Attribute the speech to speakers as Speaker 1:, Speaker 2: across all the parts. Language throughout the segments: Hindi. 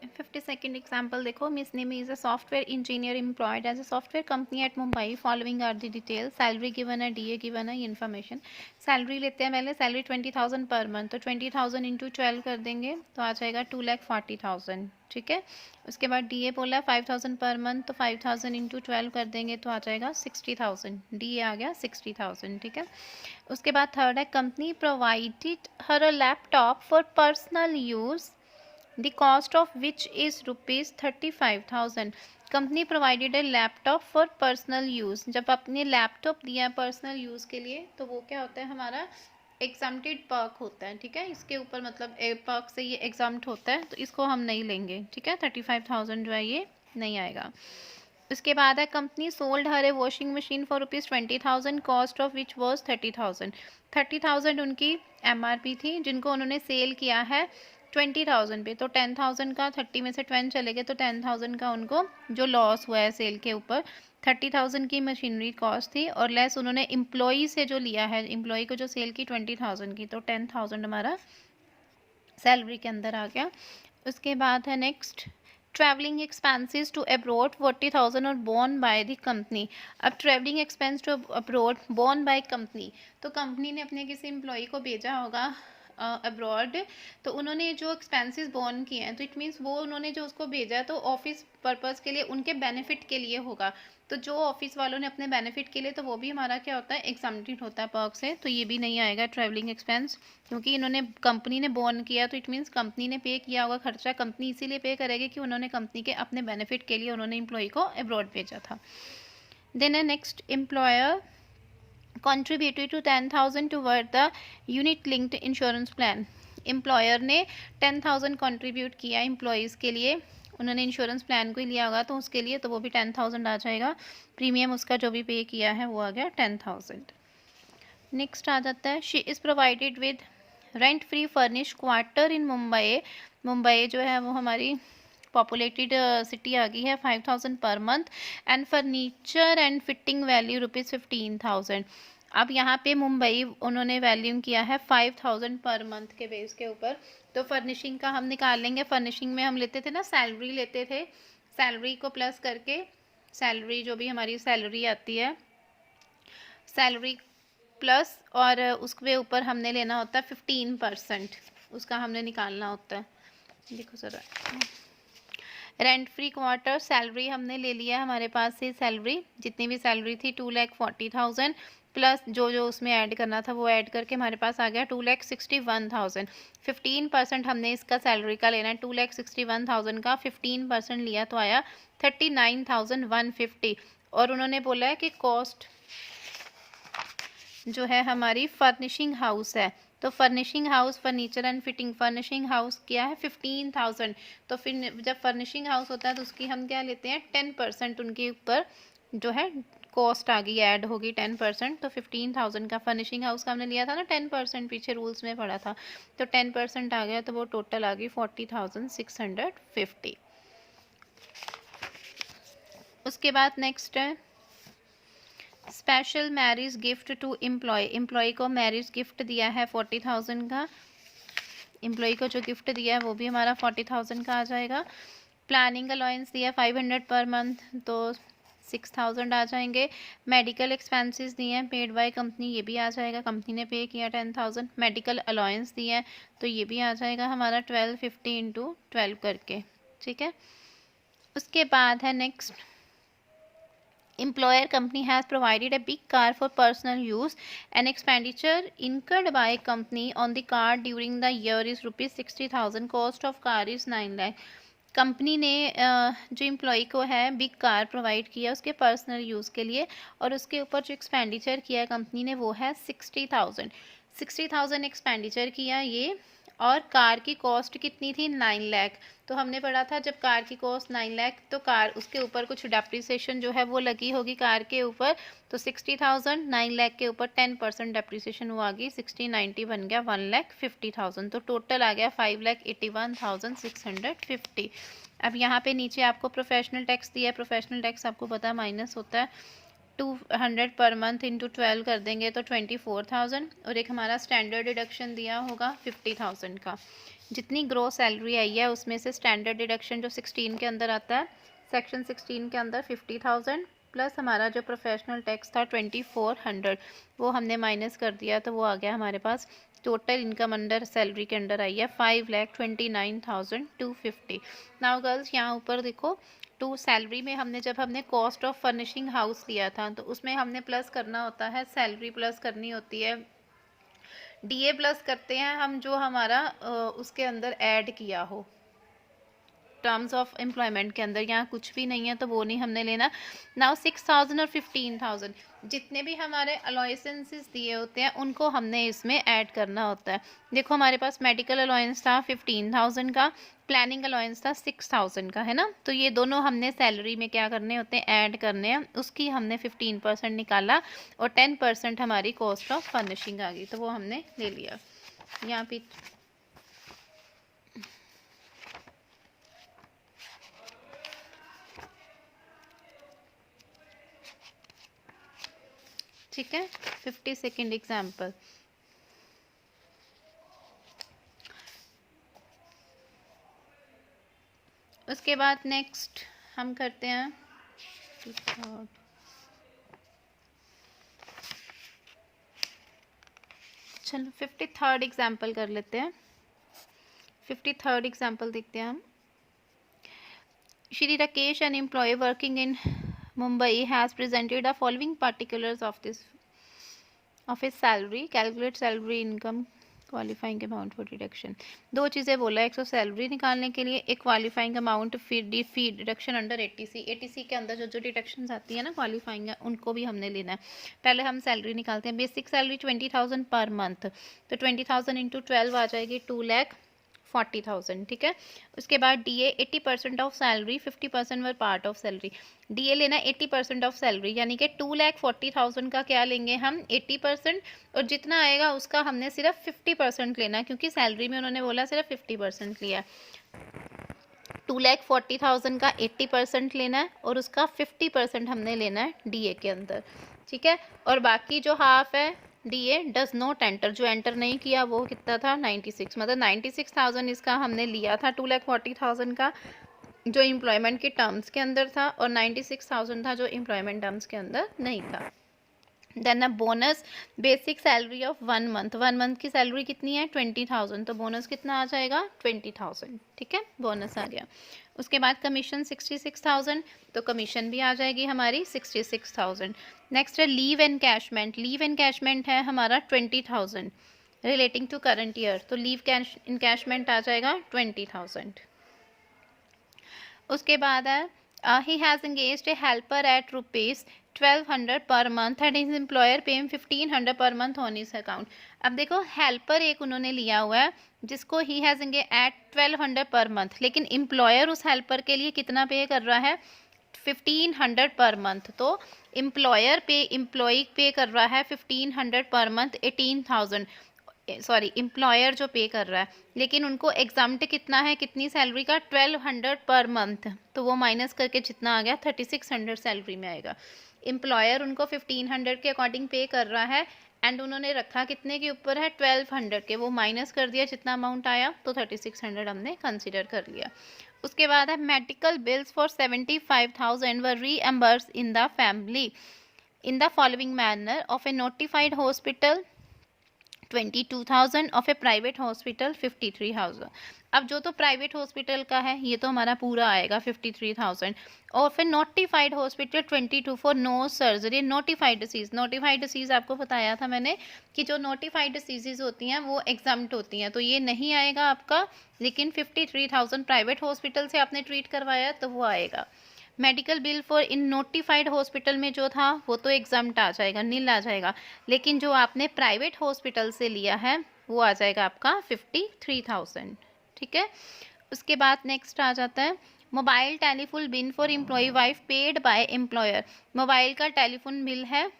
Speaker 1: 52nd एग्जाम्पल देखो, Miss Nemi is a software engineer employed as a software company at Mumbai, following are the detail, salary given है, डीए गिवन है, ये इन्फॉर्मेशन। सैलरी लेते हैं पहले, सैलरी 20,000 पर मंथ, तो 20,000 इंटू 12 कर देंगे तो आ जाएगा 2,40,000, ठीक है। उसके बाद डीए बोला है 5,000 पर मंथ, तो 5,000 इंटू 12 कर देंगे तो आ जाएगा 60,000, डीए आ गया 60,000, ठीक है। उसके बाद थर्ड है, company provided her a laptop for personal use, the cost of which is rupees 35,000। Company provided है लैपटॉप फॉर पर्सनल यूज़। जब आपने लैपटॉप दिया है पर्सनल यूज़ के लिए तो वो क्या होता है, हमारा एग्जाम्प्टेड पर्क होता है, ठीक है। इसके ऊपर मतलब पर्क से ये एग्जाम्प्ट होता है, तो इसको हम नहीं लेंगे, ठीक है। 35,000 जो है ये नहीं आएगा। उसके बाद है, company sold her A washing machine for ₹20,000, cost of which was 30,000। 30,000 उनकी MRP थी, जिनको उन्होंने सेल किया है 20,000 पे, तो 10,000 का 30 में से 20 चले गए, तो 10,000 का उनको जो लॉस हुआ है सेल के ऊपर, 30,000 की मशीनरी कॉस्ट थी, और लेस उन्होंने एम्प्लॉई से जो लिया है, एम्प्लॉई को जो सेल की 20,000 की, तो 10,000 हमारा सैलरी के अंदर आ गया। उसके बाद है next, travelling expenses to abroad 40,000 और बोर्न बाय द कंपनी। अब travelling expense to abroad borne by company, तो कंपनी ने अपने किसी एम्प्लॉई को भेजा होगा अब्रॉड, तो उन्होंने जो एक्सपेंसेस बोर्न किए हैं, तो इट मीन्स वो उन्होंने जो उसको भेजा है तो ऑफिस पर्पज़ के लिए, उनके बेनिफिट के लिए होगा, तो जो ऑफिस वालों ने अपने बेनिफिट के लिए, तो वो भी हमारा क्या होता है, एग्जाम्प्टेड होता है पर्क से, तो ये भी नहीं आएगा ट्रैवलिंग एक्सपेंस, क्योंकि इन्होंने कंपनी ने बोर्न किया, तो इट मीन्स कंपनी ने पे किया होगा खर्चा, कंपनी इसीलिए पे करेगी कि उन्होंने कंपनी के अपने बेनिफिट के लिए उन्होंने एम्प्लॉय को अब्रॉड भेजा था। देन है next, employer contributed to 10,000 toward the unit linked insurance plan। Employer ने 10,000 कंट्रीब्यूट किया एम्प्लॉयज़ के लिए, उन्होंने इंश्योरेंस प्लान को ही लिया होगा तो उसके लिए, तो वो भी 10,000 आ जाएगा। प्रीमियम उसका जो भी पे किया है वो आ गया 10,000। नेक्स्ट आ जाता है, she is provided with rent free furnish quarter in Mumbai. Mumbai जो है वो हमारी पॉपुलेटेड सिटी आ गई है, 5,000 per month, and furniture and fitting value ₹15,000। अब यहाँ पे मुंबई उन्होंने वैल्यू किया है 5,000 पर मंथ के बेस के ऊपर, तो फर्निशिंग का हम निकाल लेंगे। फर्निशिंग में हम लेते थे ना, सैलरी लेते थे, सैलरी को प्लस करके, सैलरी जो भी हमारी सैलरी आती है, सैलरी प्लस, और उसके ऊपर हमने लेना होता है 15%, उसका हमने निकालना होता है। देखो ज़रा, रेंट फ्री क्वार्टर, सैलरी हमने ले लिया है, हमारे पास से सैलरी जितनी भी सैलरी थी 2,40,000, प्लस जो जो उसमें ऐड करना था वो ऐड करके हमारे पास आ गया 2,61,000। 15% हमने इसका सैलरी का लेना है, 2,61,000 का 15% लिया तो आया 39,150। और उन्होंने बोला है कि कॉस्ट जो है हमारी फर्निशिंग हाउस है, तो furnishing house, furniture and fitting, furnishing house क्या है 15,000, तो फिर जब फर्निशिंग हाउस होता है तो उसकी हम क्या लेते हैं 10%, उनके ऊपर जो है कॉस्ट आ गई, ऐड होगी 10%, तो 15,000 का फर्निशिंग हाउस का हमने लिया था ना 10%, पीछे रूल्स में पढ़ा था, तो 10% आ गया, तो वो टोटल आ गई 40,650। उसके बाद नेक्स्ट है, special marriage gift to employee. Employee को मैरिज गिफ्ट दिया है 40,000 का, एम्प्लॉय को जो गिफ्ट दिया है वो भी हमारा 40,000 का आ जाएगा। प्लानिंग अलाउंस दिया 500 पर मंथ, तो 6,000 आ जाएंगे। मेडिकल एक्सपेंसेस दिए हैं पेड बाय कंपनी, ये भी आ जाएगा, कंपनी ने पे किया 10,000। मेडिकल अलाउंस दिए हैं तो ये भी आ जाएगा हमारा 1250 इंटू 12 करके, ठीक है। उसके बाद है next, employer company has provided a big car for personal use, an expenditure incurred by company on the car during the year is ₹60,000, cost of car is 9 lakh। Company ने जो एम्प्लॉय को है बिग कार प्रोवाइड किया उसके पर्सनल यूज़ के लिए, और उसके ऊपर जो एक्सपेंडिचर किया है कंपनी ने वो है 60,000। 60,000 एक्सपेंडिचर किया ये, और कार की कॉस्ट कितनी थी 9 लाख। तो हमने पढ़ा था जब कार की कॉस्ट 9 लाख तो कार उसके ऊपर कुछ डेप्रिसिएशन जो है वो लगी होगी कार के ऊपर, तो 60,000 9 लाख के ऊपर 10% डेप्रिसिएशन वो आ गई, 60/90 बन गया 1,50,000, तो टोटल आ गया 5,81,650। अब यहाँ पे नीचे आपको प्रोफेशनल टैक्स दिया है, प्रोफेशनल टैक्स आपको पता माइनस होता है, 200 पर मंथ इंटू 12 कर देंगे तो 24,000, और एक हमारा स्टैंडर्ड डिडक्शन दिया होगा 50,000 का। जितनी ग्रोस सैलरी आई है उसमें से स्टैंडर्ड डिडक्शन जो 16 के अंदर आता है, सेक्शन 16 के अंदर 50,000 प्लस हमारा जो प्रोफेशनल टैक्स था 2400, वो हमने माइनस कर दिया, तो वो आ गया हमारे पास टोटल इनकम अंडर सैलरी के अंडर आई है 5,29,250। नाउ गर्ल्स यहाँ ऊपर देखो, टू सैलरी में जब हमने कॉस्ट ऑफ फर्निशिंग हाउस लिया था तो उसमें हमने प्लस करना होता है, सैलरी प्लस करनी होती है, डीए प्लस करते हैं हम जो हमारा उसके अंदर ऐड किया हो टर्म्स ऑफ एम्प्लॉयमेंट के अंदर। यहाँ कुछ भी नहीं है तो वो नहीं हमने लेना। नाउ 6,000 और 15,000 जितने भी हमारे अलाउंसेस दिए होते हैं उनको हमने इसमें ऐड करना होता है। देखो हमारे पास मेडिकल अलाउंस था 15,000 का, प्लानिंग अलाउंस था 6,000 का, है ना। तो ये दोनों हमने सैलरी में क्या करने होते हैं, ऐड करने हैं। उसकी हमने 15% निकाला और 10% हमारी कॉस्ट ऑफ फर्निशिंग आ गई, तो वो हमने ले लिया। यहाँ पे ठीक है। 52nd एग्जाम्पल, उसके बाद नेक्स्ट हम करते हैं चलो 53rd एग्जाम्पल कर लेते हैं। 53rd एग्जाम्पल देखते हैं हम। Shri Rakesh, an employee working in Mumbai, has presented the following particulars of his salary. Calculate salary income qualifying amount for deduction. दो चीज़ें बोला, एक तो सैलरी निकालने के लिए, एक क्वालिफाइंग अमाउंट फी डिडक्शन अंडर एटीसी। एटीसी के अंदर जो जो डिडक्शन आती है ना क्वालिफाइंग, उनको भी हमने लेना है। पहले हम सैलरी निकालते हैं। बेसिक सैलरी 20,000 पर मंथ, तो 20,000 इंटू 12 आ जाएगी 2,40,000, ठीक है। उसके बाद DA 80% of salary, 50% were part of salary. DA लेना 80% ऑफ सैलरी, यानी कि 2,40,000 का क्या लेंगे हम, 80%, और जितना आएगा उसका हमने सिर्फ 50% लेना, क्योंकि सैलरी में उन्होंने बोला सिर्फ 50% लिया। 2,40,000 का 80% लेना है और उसका 50% हमने लेना है डीए के अंदर, ठीक है। और बाकी जो हाफ है डीए डज नॉट एंटर, जो एंटर नहीं किया वो कितना था 96, मतलब 96,000 इसका हमने लिया था 2,40,000 का, जो एम्प्लॉयमेंट के टर्म्स के अंदर था, और 96,000 था जो एम्प्लॉयमेंट टर्म्स के अंदर नहीं था। Then a bonus, basic salary of 1 month, 1 month की सैलरी कितनी है 20,000, तो बोनस कितना आ जाएगा 20,000, ठीक है, बोनस आ गया। उसके बाद कमीशन 66,000, तो कमीशन भी आ जाएगी हमारी 66,000। नेक्स्ट है लीव एनकैशमेंट, लीव एनकैशमेंट है हमारा 20,000 रिलेटिंग टू करंट ईयर, तो लीव एनकैशमेंट आ जाएगा 20,000। उसके बाद है he has engaged a helper at rupees 1,200 per month and his employer pay him 1,500 per month on his account। अब देखो हेल्पर एक उन्होंने लिया हुआ है जिसको he has engaged at 1,200 per month, लेकिन एम्प्लॉयर उस हेल्पर के लिए कितना पे कर रहा है 1,500 पर मंथ, तो एम्प्लॉयर एम्प्लॉय पे कर रहा है 1,500 पर मंथ 18,000, सॉरी एम्प्लॉयर जो पे कर रहा है, लेकिन उनको एग्जाम्प्ट कितना है, कितनी सैलरी का 1,200 पर मंथ, तो वो माइनस करके जितना आ गया 3,600 सैलरी में आएगा। एम्प्लॉयर उनको 1,500 के अकॉर्डिंग पे कर रहा है एंड उन्होंने रखा कितने के ऊपर है 1,200 के, वो माइनस कर दिया जितना अमाउंट आया, तो 3,600 हमने कंसिडर कर लिया। उसके बाद है medical bills for 75,000 were reimburse in the family in the following manner of A notified hospital 22,000 of A private hospital 53,000। अब जो तो प्राइवेट हॉस्पिटल का है ये तो हमारा पूरा आएगा 53,000, और फिर notified hospital 22 for no surgery notified disease. Notified disease आपको बताया था मैंने कि जो नोटिफाइड डिसीजेज होती हैं वो एग्जाम्प्ट होती हैं, तो ये नहीं आएगा आपका, लेकिन 53,000 प्राइवेट हॉस्पिटल से आपने ट्रीट करवाया तो वो आएगा। Medical bill for in notified hospital में जो था वो तो एग्जाम्प्ट आ जाएगा, नील आ जाएगा, लेकिन जो आपने प्राइवेट हॉस्पिटल से लिया है वो आ जाएगा आपका 53,000, ठीक है। उसके बाद नेक्स्ट आ जाता है mobile telephone bill for employee wife paid by employer. Mobile का टेलीफोन बिल है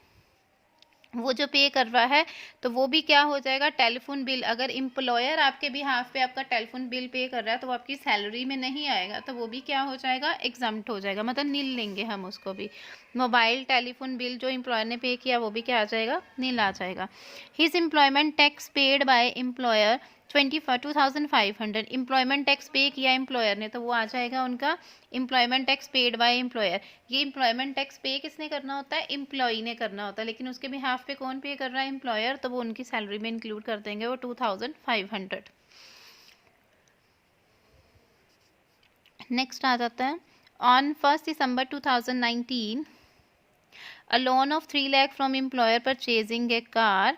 Speaker 1: वो जो पे कर रहा है तो वो भी क्या हो जाएगा टेलीफोन बिल। अगर एम्प्लॉयर आपके बिहाफ पे आपका टेलीफोन बिल पे कर रहा है तो वो आपकी सैलरी में नहीं आएगा, तो वो भी क्या हो जाएगा एग्जाम्प्ट हो जाएगा, मतलब नील लेंगे हम उसको भी। मोबाइल टेलीफोन बिल जो एम्प्लॉयर ने पे किया वो भी क्या आ जाएगा नील आ जाएगा। His employment tax paid by employer 2500। Employment tax पे किया एम्प्लॉयर ने तो वो आ जाएगा उनका employment tax paid by employer. ये एम्प्लॉयमेंट टैक्स पे किसने करना होता है, एम्प्लॉई ने करना होता है, लेकिन उसके बिहाफ पे कौन पे कर रहा है, एम्प्लॉयर, तो वो उनकी सैलरी में इंक्लूड कर देंगे वो 2500। नेक्स्ट आ जाता है on 1 December 2019 a loan of 3 lakh from employer purchasing a car,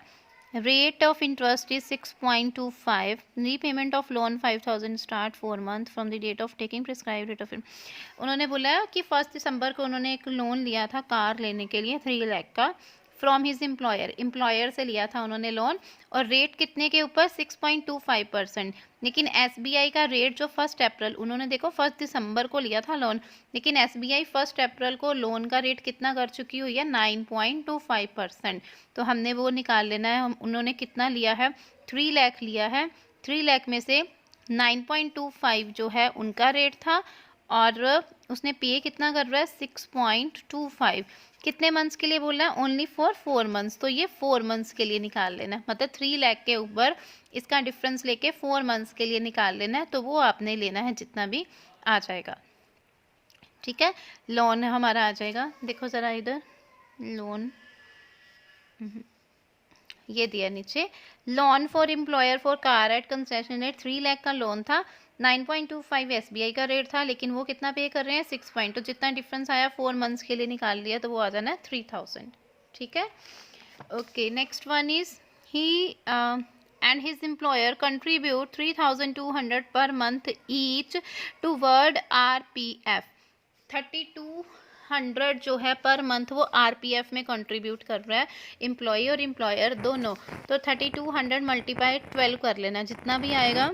Speaker 1: rate of interest is 6.25, repayment of loan 5000 start 4 month from the date of taking prescribed rate of उन्होंने बोला कि 1 दिसंबर को उन्होंने एक लोन लिया था कार लेने के लिए 3 लाख का फ्रॉम हिज एम्प्लॉयर से लिया था उन्होंने लोन, और रेट कितने के ऊपर 6.25%। लेकिन एसबीआई का रेट जो 1 अप्रैल, उन्होंने देखो 1 दिसंबर को लिया था लोन, लेकिन एसबीआई 1 अप्रैल को लोन का रेट कितना कर चुकी हुई है, 9.25%। तो हमने वो निकाल लेना है, उन्होंने कितना लिया है, 3 लाख लिया है, 3 लाख में से 9.25 जो है उनका रेट था, और उसने पे कितना कर रहा है, 6.25। कितने मंथ्स के लिए बोला है, ओनली फॉर 4 मंथ्स, तो ये 4 मंथ्स के लिए निकाल लेना है, मतलब 3 लाख के ऊपर इसका डिफरेंस लेके 4 मंथ्स के लिए निकाल लेना है, तो वो आपने लेना है जितना भी आ जाएगा। ठीक है, लोन हमारा आ जाएगा, देखो ज़रा इधर लोन ये दिया नीचे, loan for employer for car at concession rate 3 lakh का लोन था, 9.25 एसबीआई का रेट था, लेकिन वो कितना पे कर रहे हैं, 6 पॉइंट, तो जितना डिफरेंस आया 4 मंथ्स के लिए निकाल लिया, तो वो आ जाना है 3000। ठीक है, okay. Next one is he and his employer contribute 3200 per month each toward RPF। 3200 जो है पर मंथ वो आरपीएफ में कंट्रीब्यूट कर रहा है एम्प्लॉय और एम्प्लॉयर दोनों, तो 3200 मल्टीप्लाई 12 कर लेना, जितना भी आएगा।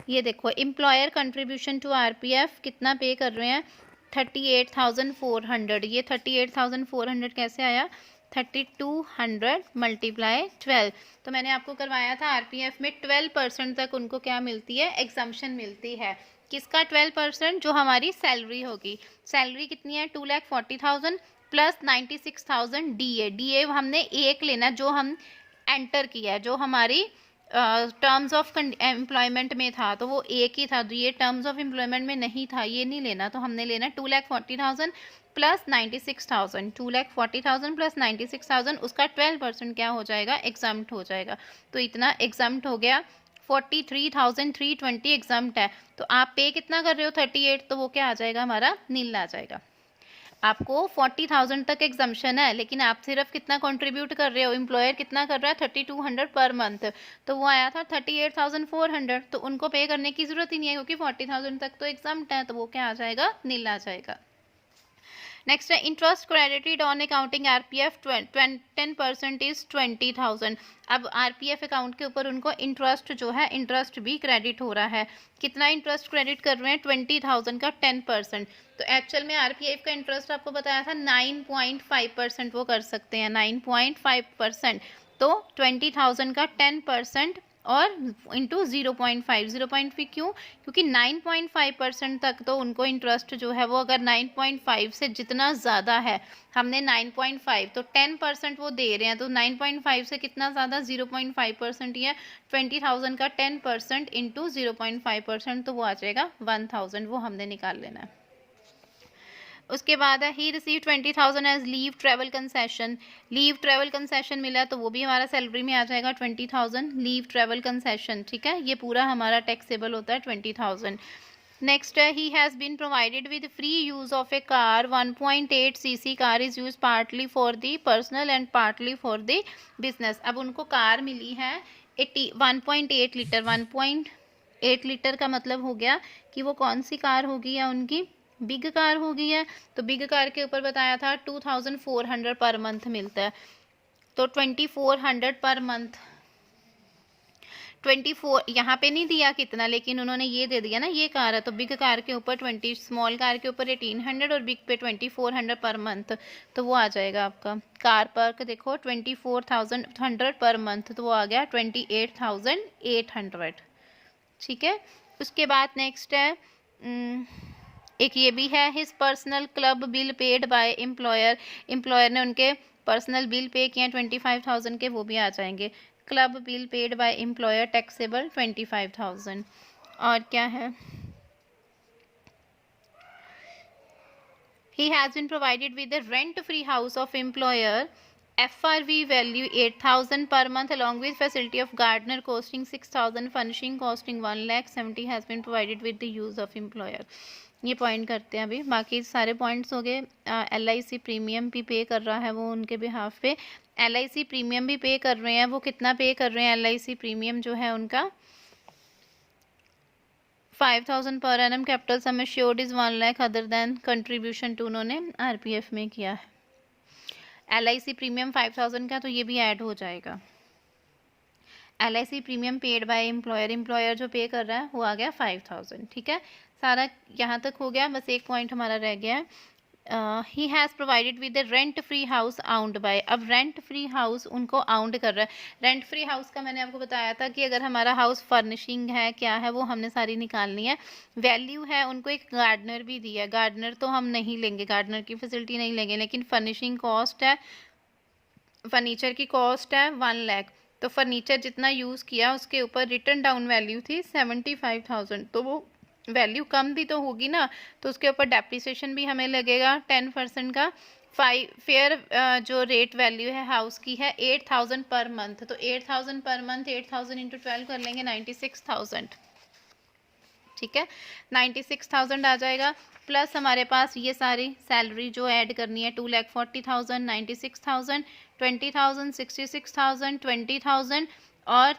Speaker 1: ये देखो एम्प्लॉयर कंट्रीब्यूशन टू आरपीएफ कितना पे कर रहे हैं, 38,400। ये 38,400 कैसे आया, 3200 मल्टीप्लाई 12। तो मैंने आपको करवाया था आरपीएफ में 12% तक उनको क्या मिलती है, एग्जम्पशन मिलती है। किसका 12%, जो हमारी सैलरी होगी। सैलरी कितनी है, 2,40,000 प्लस 96,000 डीए हमने एक लेना जो हम एंटर किया है, जो हमारी टर्म्स ऑफ एम्प्लॉयमेंट में था, तो वो एक ही था, तो ये टर्म्स ऑफ एम्प्लॉयमेंट में नहीं था, ये नहीं लेना, तो हमने लेना 2,40,000 प्लस 96,000, 2,40,000 प्लस 96,000, उसका 12% क्या हो जाएगा, एग्जाम्प्ट हो जाएगा। तो इतना एग्जाम्प्ट हो गया, 43,320 एग्जाम्प्ट है। तो आप पे कितना कर रहे हो, 38, तो वो क्या आ जाएगा, हमारा नील आ जाएगा। आपको 40,000 तक एग्जम्पशन है, लेकिन आप सिर्फ कितना कंट्रीब्यूट कर रहे हो, एम्प्लॉयर कितना कर रहा है, 3200 पर मंथ, तो वो आया था 38,400, तो उनको पे करने की जरूरत ही नहीं है, क्योंकि 40,000 तक तो एग्जाम्प्ट है, तो वो क्या आ जाएगा, नील आ जाएगा। नेक्स्ट है interest credited on accounting RPF 10% is 20,000। अब आरपीएफ अकाउंट के ऊपर उनको इंटरेस्ट जो है, इंटरेस्ट भी क्रेडिट हो रहा है। कितना इंटरेस्ट क्रेडिट कर रहे हैं, 20,000 का 10%। तो एक्चुअल में आरपीएफ का इंटरेस्ट आपको बताया था 9.5% वो कर सकते हैं, 9.5%। तो 20,000 का 10% और इंटू 0.5 क्यों, क्योंकि 9.5% तक तो उनको इंटरेस्ट जो है वो, अगर 9.5 से जितना ज़्यादा है, हमने 9.5 तो 10% वो दे रहे हैं, तो 9.5 से कितना ज़्यादा, 0.5% ही है, 20,000 का 10% इंटू 0.5%, तो वो आ जाएगा 1,000, वो हमने निकाल लेना है। उसके बाद है ही receive 20,000 as leave travel concession. Leave travel concession मिला तो वो भी हमारा सैलरी में आ जाएगा 20,000 लीव ट्रैवल कंसेशन। ठीक है, ये पूरा हमारा टैक्सेबल होता है 20,000। नेक्स्ट है he has been provided with free use of a car 1.8 CC car is use partly for the personal and partly for the business. अब उनको कार मिली है 1.8 लीटर। 1.8 लीटर का मतलब हो गया कि वो कौन सी कार होगी, या उनकी बिग कार हो गई है। तो बिग कार के ऊपर बताया था 2,400 पर मंथ मिलता है, तो 2,400 पर मंथ, 24 यहाँ पे नहीं दिया कितना, लेकिन उन्होंने ये दे दिया ना, ये कार है, तो बिग कार के ऊपर 20, स्मॉल कार के ऊपर 1,800 और बिग पे 2,400 पर मंथ, तो वो आ जाएगा आपका कार पर देखो 24,100 पर मंथ, तो वो आ गया 28,800। ठीक है, उसके बाद नेक्स्ट है एक ये भी है his personal club bill paid by employer. Employer ने उनके पर्सनल बिल पे किए 25,000 के, वो भी आ जाएंगे। Club bill paid by employer taxable 25,000। और क्या है, he has been provided with the rent free house of employer, FRV value 8,000 per month along with facility of gardener costing 6,000, furnishing costing 1,70,000 has been provided with the use of employer। ये पॉइंट करते हैं अभी, बाकी सारे पॉइंट्स हो गए। LIC प्रीमियम भी पे कर रहा है वो उनके बिहाफ पे, LIC प्रीमियम भी पे कर रहे हैं। वो कितना पे कर रहे हैं LIC प्रीमियम जो है उनका 5,000 per annum. Capital sum assured is 1 lakh other than contribution to उन्होंने RPF में किया है। LIC प्रीमियम 5,000 का तो ये भी ऐड हो जाएगा। LIC premium paid by employer, employer जो पे कर रहा है वो आ गया 5,000। ठीक है, सारा यहाँ तक हो गया। बस एक पॉइंट हमारा रह गया है, he has provided with rent free house owned by. अब रेंट फ्री हाउस उनको आउंड कर रहा है। रेंट फ्री हाउस का मैंने आपको बताया था कि अगर हमारा हाउस फर्निशिंग है, क्या है, वो हमने सारी निकालनी है। वैल्यू है, उनको एक गार्डनर भी दिया है। गार्डनर तो हम नहीं लेंगे, गार्डनर की फैसिलिटी नहीं लेंगे, लेकिन फर्निशिंग कॉस्ट है, फर्नीचर की कॉस्ट है 1 लाख। तो फर्नीचर जितना यूज़ किया उसके ऊपर रिटर्न डाउन वैल्यू थी 75,000, तो वो वैल्यू कम भी तो होगी ना, तो उसके ऊपर डेप्रिसिएशन भी हमें लगेगा 10% का। फेयर जो रेट वैल्यू है हाउस की है 8,000 पर मंथ। तो 8,000 पर मंथ 8,000 इंटू 12 कर लेंगे 96,000। ठीक है, 96,000 आ जाएगा। प्लस हमारे पास ये सारी सैलरी जो ऐड करनी है 2,40,000, 96,000, 20,000, 66,000, 20,000 और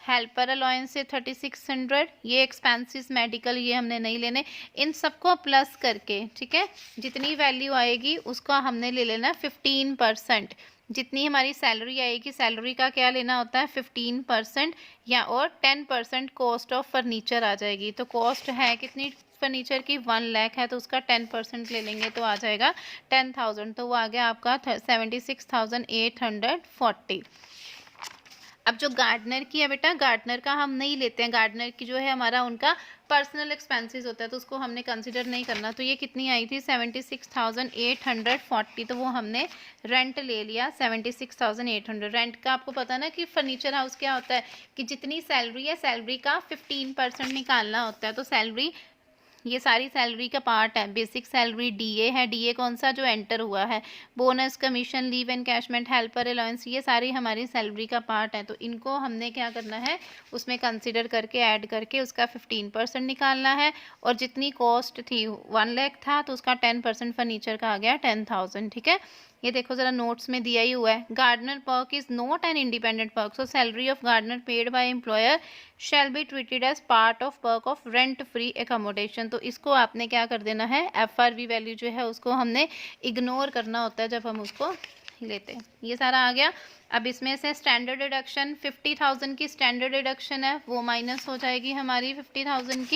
Speaker 1: हेल्पर अलाउंस से 3,600। ये एक्सपेंसेस मेडिकल ये हमने नहीं लेने, इन सबको प्लस करके, ठीक है, जितनी वैल्यू आएगी उसका हमने ले लेना 15%। जितनी हमारी सैलरी आएगी, सैलरी का क्या लेना होता है 15%, या और 10% कॉस्ट ऑफ फर्नीचर आ जाएगी। तो कॉस्ट है कितनी फर्नीचर की 1 लाख है, तो उसका 10% ले लेंगे तो आ जाएगा 10,000। तो वो आ गया आपका 76,840। अब जो गार्डनर की है बेटा, गार्डनर का हम नहीं लेते हैं। गार्डनर की जो है हमारा उनका पर्सनल एक्सपेंसेस होता है, तो उसको हमने कंसिडर नहीं करना। तो ये कितनी आई थी 76,840, तो वो हमने रेंट ले लिया 76,800। रेंट का आपको पता ना कि फर्नीचर हाउस क्या होता है कि जितनी सैलरी है सैलरी का 15% निकालना होता है। तो सैलरी, ये सारी सैलरी का पार्ट है। बेसिक सैलरी DA है, DA कौन सा जो एंटर हुआ है, bonus, commission, leave encashment, helper allowance, ये सारी हमारी सैलरी का पार्ट है। तो इनको हमने क्या करना है, उसमें कंसिडर करके ऐड करके उसका 15% निकालना है। और जितनी कॉस्ट थी 1 लाख था, तो उसका 10% फर्नीचर का आ गया 10,000। ठीक है, ये देखो ज़रा नोट्स में दिया ही हुआ है, gardener perk is not an independent perk, so salary of gardener paid by employer shall be treated as part of perk of rent free accommodation. तो इसको आपने क्या कर देना है, FRV वैल्यू जो है उसको हमने इग्नोर करना होता है जब हम उसको लेते हैं। ये सारा आ गया। अब इसमें से स्टैंडर्ड डिडक्शन 50,000 की स्टैंडर्ड डिडक्शन है, वो माइनस हो जाएगी हमारी 50,000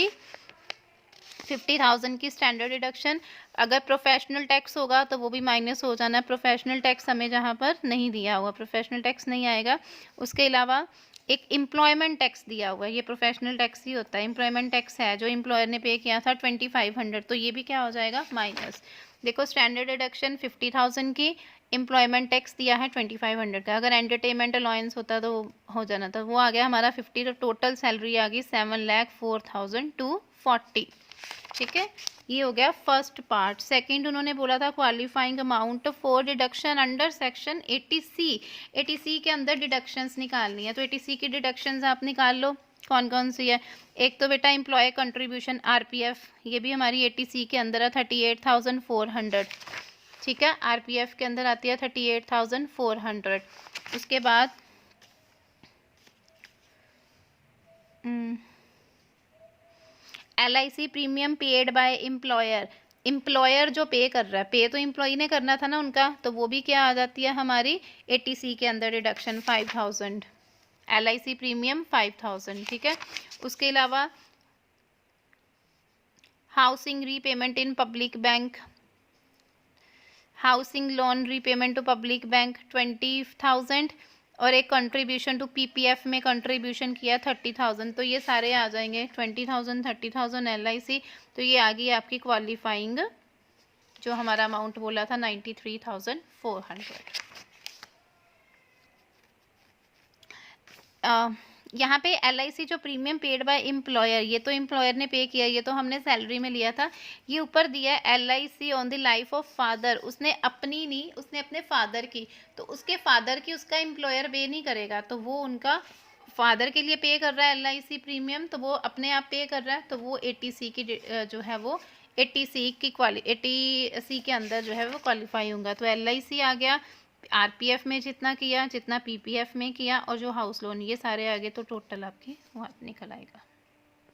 Speaker 1: की स्टैंडर्ड डिडक्शन। अगर प्रोफेशनल टैक्स होगा तो वो भी माइनस हो जाना है। प्रोफेशनल टैक्स हमें जहाँ पर नहीं दिया हुआ, प्रोफेशनल टैक्स नहीं आएगा। उसके अलावा एक एम्प्लॉयमेंट टैक्स दिया हुआ है, ये प्रोफेशनल टैक्स ही होता है। एम्प्लॉयमेंट टैक्स है जो एम्प्लॉयर ने पे किया था 2,500, तो ये भी क्या हो जाएगा माइनस। देखो स्टैंडर्ड डिडक्शन 50,000 की, एम्प्लॉयमेंट टैक्स दिया है 2,500 का। अगर एंटरटेनमेंट अलाउंस होता तो हो जाना था, वो आ गया हमारा 50। तो टोटल सैलरी आ गई 7,04,240। ठीक है, ये हो गया फर्स्ट पार्ट। सेकंड उन्होंने बोला था qualifying amount for deduction under section 80C। 80C के अंदर डिडक्शंस निकालनी है, तो 80C की डिडक्शंस आप निकाल लो। कौन कौन सी है, एक तो बेटा एम्प्लॉय कंट्रीब्यूशन RPF, ये भी हमारी 80C के अंदर है 38,400। ठीक है, RPF के अंदर आती है 38,400। उसके बाद LIC premium paid by employer, employer जो पे कर रहा है, पे तो एम्प्लॉई ने करना था ना उनका, तो वो भी क्या आ जाती है हमारी 80C के अंदर डिडक्शन 5,000। LIC premium 5,000। ठीक है, उसके अलावा housing repayment in public bank, housing loan repayment to public bank 20,000, और एक कंट्रीब्यूशन टू PPF में कंट्रीब्यूशन किया 30,000। तो ये सारे आ जाएंगे 20,000, 30,000 LIC। तो ये आ गई आपकी क्वालिफाइंग, जो हमारा अमाउंट बोला था 93,400। यहाँ पे LIC जो प्रीमियम पेड बाय एम्प्लॉयर, ये तो एम्प्लॉयर ने पे किया, ये तो हमने सैलरी में लिया था। ये ऊपर दिया है LIC on the life of father, उसने अपनी नहीं, उसने अपने फादर की, तो उसके फादर की उसका एम्प्लॉयर पे नहीं करेगा, तो वो उनका फादर के लिए पे कर रहा है LIC प्रीमियम, तो वो अपने आप पे कर रहा है, तो वो 80C की जो है वो 80C के अंदर जो है वो क्वालिफाई होगा। तो LIC आ गया, RPF में जितना किया, जितना PPF में किया, और जो हाउस लोन, ये सारे आगे तो टोटल आपकी वहाँ निकल आएगा।